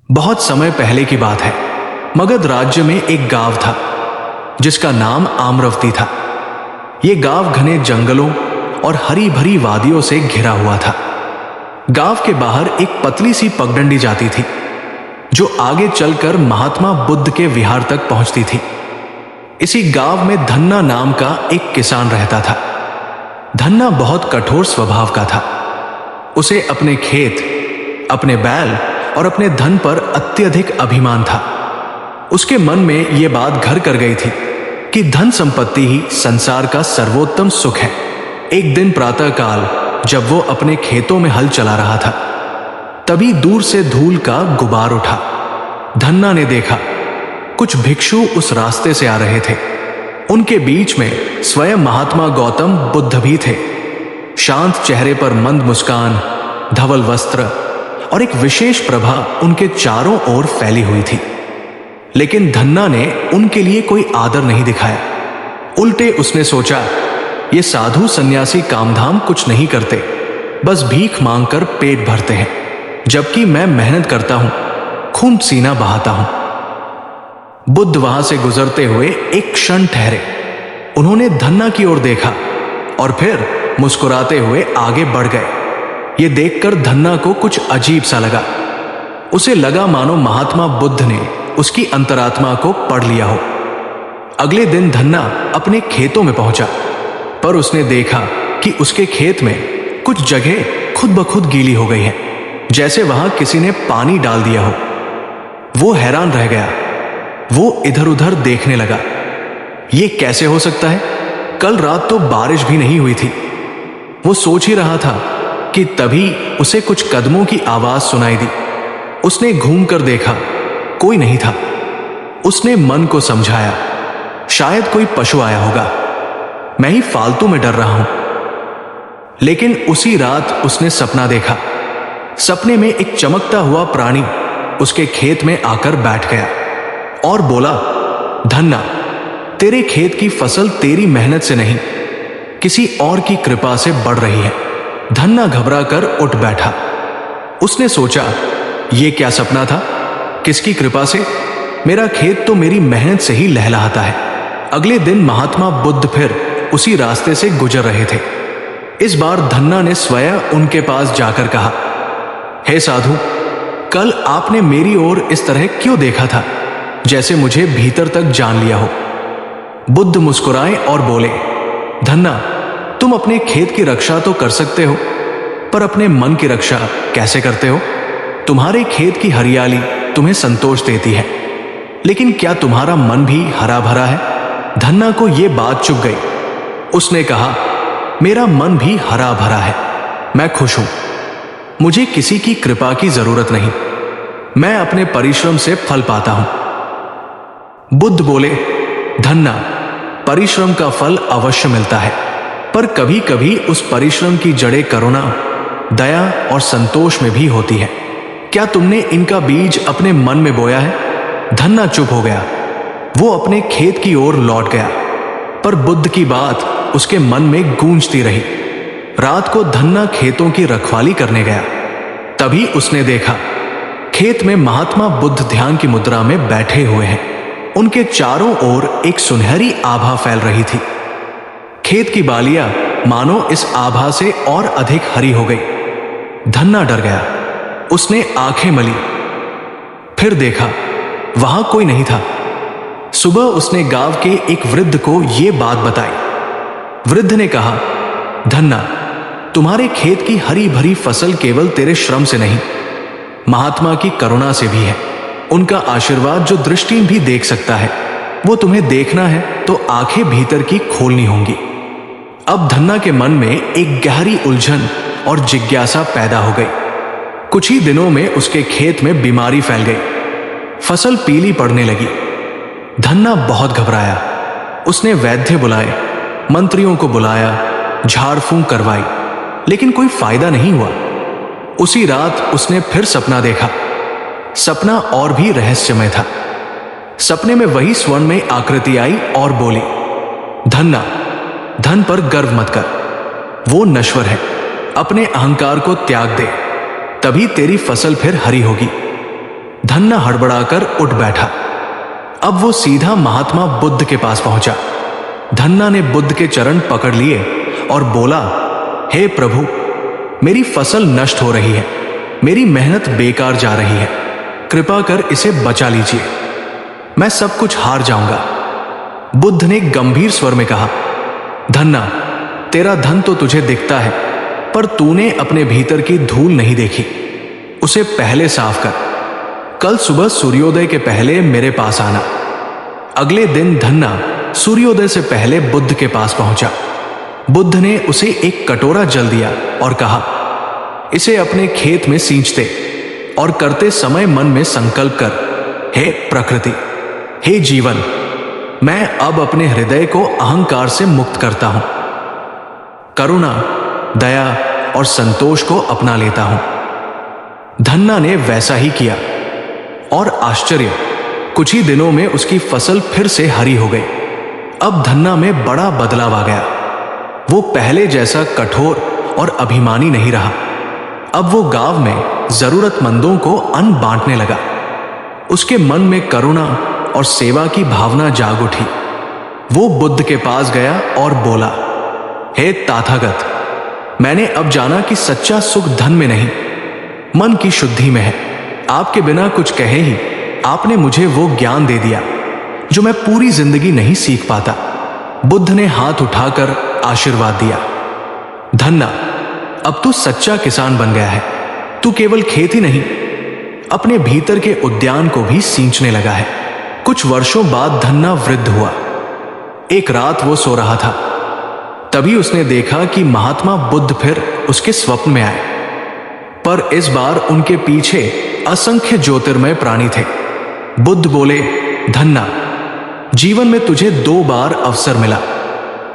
बहुत समय पहले की बात है। मगध राज्य में एक गांव था जिसका नाम आम्रवती था। यह गांव घने जंगलों और हरी भरी वादियों से घिरा हुआ था। गांव के बाहर एक पतली सी पगडंडी जाती थी जो आगे चलकर महात्मा बुद्ध के विहार तक पहुंचती थी। इसी गांव में धन्ना नाम का एक किसान रहता था। धन्ना बहुत कठोर स्वभाव का था। उसे अपने खेत, अपने बैल और अपने धन पर अत्यधिक अभिमान था। उसके मन में यह बात घर कर गई थी कि धन संपत्ति ही संसार का सर्वोत्तम सुख है। एक दिन प्रातःकाल जब वो अपने खेतों में हल चला रहा था, तभी दूर से धूल का गुबार उठा। धन्ना ने देखा कुछ भिक्षु उस रास्ते से आ रहे थे। उनके बीच में स्वयं महात्मा गौतम बुद्ध भी थे। शांत चेहरे पर मंद मुस्कान, धवल वस्त्र और एक विशेष प्रभा उनके चारों ओर फैली हुई थी। लेकिन धन्ना ने उनके लिए कोई आदर नहीं दिखाया। उल्टे उसने सोचा, ये साधु सन्यासी कामधाम कुछ नहीं करते, बस भीख मांगकर पेट भरते हैं, जबकि मैं मेहनत करता हूं, खून पसीना बहाता हूं। बुद्ध वहां से गुजरते हुए एक क्षण ठहरे। उन्होंने धन्ना की ओर देखा और फिर मुस्कुराते हुए आगे बढ़ गए। ये देखकर धन्ना को कुछ अजीब सा लगा। उसे लगा मानो महात्मा बुद्ध ने उसकी अंतरात्मा को पढ़ लिया हो। अगले दिन धन्ना अपने खेतों में पहुंचा, पर उसने देखा कि उसके खेत में कुछ जगह खुद ब खुद गीली हो गई है, जैसे वहां किसी ने पानी डाल दिया हो। वो हैरान रह गया। वो इधर उधर देखने लगा। ये कैसे हो सकता है? कल रात तो बारिश भी नहीं हुई थी। वो सोच ही रहा था कि तभी उसे कुछ कदमों की आवाज सुनाई दी। उसने घूमकर देखा, कोई नहीं था। उसने मन को समझाया, शायद कोई पशु आया होगा, मैं ही फालतू में डर रहा हूं। लेकिन उसी रात उसने सपना देखा। सपने में एक चमकता हुआ प्राणी उसके खेत में आकर बैठ गया और बोला, धन्ना, तेरे खेत की फसल तेरी मेहनत से नहीं, किसी और की कृपा से बढ़ रही है। धन्ना घबरा कर उठ बैठा। उसने सोचा, यह क्या सपना था? किसकी कृपा से? मेरा खेत तो मेरी मेहनत से ही लहलहाता है। अगले दिन महात्मा बुद्ध फिर उसी रास्ते से गुजर रहे थे। इस बार धन्ना ने स्वयं उनके पास जाकर कहा, हे साधु, कल आपने मेरी ओर इस तरह क्यों देखा था, जैसे मुझे भीतर तक जान लिया हो? बुद्ध मुस्कुराए और बोले, धन्ना, तुम अपने खेत की रक्षा तो कर सकते हो, पर अपने मन की रक्षा कैसे करते हो? तुम्हारे खेत की हरियाली तुम्हें संतोष देती है, लेकिन क्या तुम्हारा मन भी हरा भरा है? धन्ना को यह बात चुभ गई। उसने कहा, मेरा मन भी हरा भरा है, मैं खुश हूं। मुझे किसी की कृपा की जरूरत नहीं, मैं अपने परिश्रम से फल पाता हूं। बुद्ध बोले, धन्ना, परिश्रम का फल अवश्य मिलता है, पर कभी कभी उस परिश्रम की जड़ें करुणा, दया और संतोष में भी होती है। क्या तुमने इनका बीज अपने मन में बोया है? धन्ना चुप हो गया। वो अपने खेत की ओर लौट गया, पर बुद्ध की बात उसके मन में गूंजती रही। रात को धन्ना खेतों की रखवाली करने गया। तभी उसने देखा, खेत में महात्मा बुद्ध ध्यान की मुद्रा में बैठे हुए हैं। उनके चारों ओर एक सुनहरी आभा फैल रही थी। खेत की बालियां मानो इस आभा से और अधिक हरी हो गई। धन्ना डर गया। उसने आंखें मली, फिर देखा वहां कोई नहीं था। सुबह उसने गांव के एक वृद्ध को यह बात बताई। वृद्ध ने कहा, धन्ना, तुम्हारे खेत की हरी भरी फसल केवल तेरे श्रम से नहीं, महात्मा की करुणा से भी है। उनका आशीर्वाद जो दृष्टि भी देख सकता है, वो तुम्हें देखना है तो आंखें भीतर की खोलनी होंगी। अब धन्ना के मन में एक गहरी उलझन और जिज्ञासा पैदा हो गई। कुछ ही दिनों में उसके खेत में बीमारी फैल गई। फसल पीली पड़ने लगी। धन्ना बहुत घबराया। उसने वैद्य बुलाए, मंत्रियों को बुलाया, झाड़ फूंक करवाई, लेकिन कोई फायदा नहीं हुआ। उसी रात उसने फिर सपना देखा। सपना और भी रहस्यमय था। सपने में वही स्वर्ण में आकृति आई और बोली, धन्ना, धन पर गर्व मत कर, वो नश्वर है। अपने अहंकार को त्याग दे, तभी तेरी फसल फिर हरी होगी। धन्ना हड़बड़ाकर उठ बैठा। अब वो सीधा महात्मा बुद्ध के पास पहुंचा। धन्ना ने बुद्ध के चरण पकड़ लिए और बोला, हे प्रभु, मेरी फसल नष्ट हो रही है, मेरी मेहनत बेकार जा रही है, कृपा कर इसे बचा लीजिए, मैं सब कुछ हार जाऊंगा। बुद्ध ने गंभीर स्वर में कहा, धन्ना, तेरा धन तो तुझे दिखता है, पर तूने अपने भीतर की धूल नहीं देखी, उसे पहले साफ कर। कल सुबह सूर्योदय के पहले मेरे पास आना। अगले दिन धन्ना सूर्योदय से पहले बुद्ध के पास पहुंचा। बुद्ध ने उसे एक कटोरा जल दिया और कहा, इसे अपने खेत में सींचते और करते समय मन में संकल्प कर, हे प्रकृति, हे जीवन, मैं अब अपने हृदय को अहंकार से मुक्त करता हूं, करुणा, दया और संतोष को अपना लेता हूं। धन्ना ने वैसा ही किया और आश्चर्य, कुछ ही दिनों में उसकी फसल फिर से हरी हो गई। अब धन्ना में बड़ा बदलाव आ गया। वो पहले जैसा कठोर और अभिमानी नहीं रहा। अब वो गांव में जरूरतमंदों को अन्न बांटने लगा। उसके मन में करुणा और सेवा की भावना जाग उठी। वो बुद्ध के पास गया और बोला, हे ताथागत, मैंने अब जाना कि सच्चा सुख धन में नहीं, मन की शुद्धि में है। आपके बिना कुछ कहे ही आपने मुझे वो ज्ञान दे दिया जो मैं पूरी जिंदगी नहीं सीख पाता। बुद्ध ने हाथ उठाकर आशीर्वाद दिया। धन्ना, अब तू सच्चा किसान बन गया है। तू केवल खेत ही नहीं, अपने भीतर के उद्यान को भी सींचने लगा है। कुछ वर्षों बाद धन्ना वृद्ध हुआ। एक रात वो सो रहा था, तभी उसने देखा कि महात्मा बुद्ध फिर उसके स्वप्न में आए, पर इस बार उनके पीछे असंख्य ज्योतिर्मय प्राणी थे। बुद्ध बोले, धन्ना, जीवन में तुझे 2 बार अवसर मिला।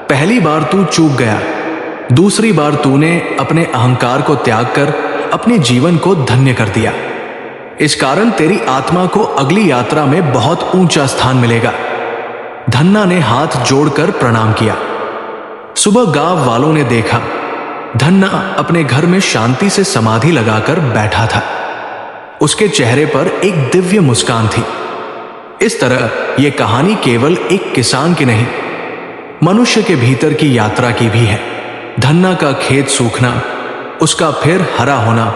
पहली बार तू चूक गया, दूसरी बार तूने अपने अहंकार को त्याग कर अपने जीवन को धन्य कर दिया। इस कारण तेरी आत्मा को अगली यात्रा में बहुत ऊंचा स्थान मिलेगा। धन्ना ने हाथ जोड़कर प्रणाम किया। सुबह गांव वालों ने देखा, धन्ना अपने घर में शांति से समाधि लगाकर बैठा था। उसके चेहरे पर एक दिव्य मुस्कान थी। इस तरह यह कहानी केवल एक किसान की नहीं, मनुष्य के भीतर की यात्रा की भी है। धन्ना का खेत सूखना, उसका फिर हरा होना,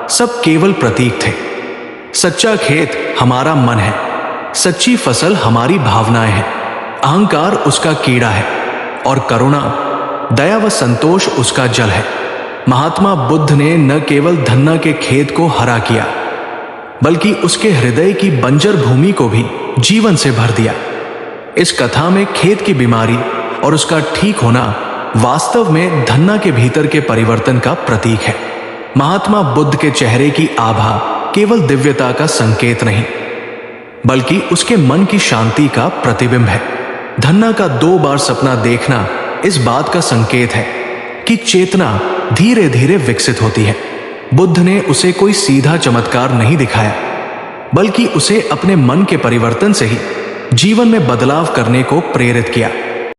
सब केवल प्रतीक थे। सच्चा खेत हमारा मन है, सच्ची फसल हमारी भावनाएं हैं, अहंकार उसका कीड़ा है और करुणा, दया व संतोष उसका जल है। महात्मा बुद्ध ने न केवल धन्ना के खेत को हरा किया, बल्कि उसके हृदय की बंजर भूमि को भी जीवन से भर दिया। इस कथा में खेत की बीमारी और उसका ठीक होना वास्तव में धन्ना के भीतर के परिवर्तन का प्रतीक है। महात्मा बुद्ध के चेहरे की आभा केवल दिव्यता का संकेत नहीं, बल्कि उसके मन की शांति का प्रतिबिंब है। धन्ना का 2 बार सपना देखना इस बात का संकेत है कि चेतना धीरे धीरे विकसित होती है। बुद्ध ने उसे कोई सीधा चमत्कार नहीं दिखाया, बल्कि उसे अपने मन के परिवर्तन से ही जीवन में बदलाव करने को प्रेरित किया।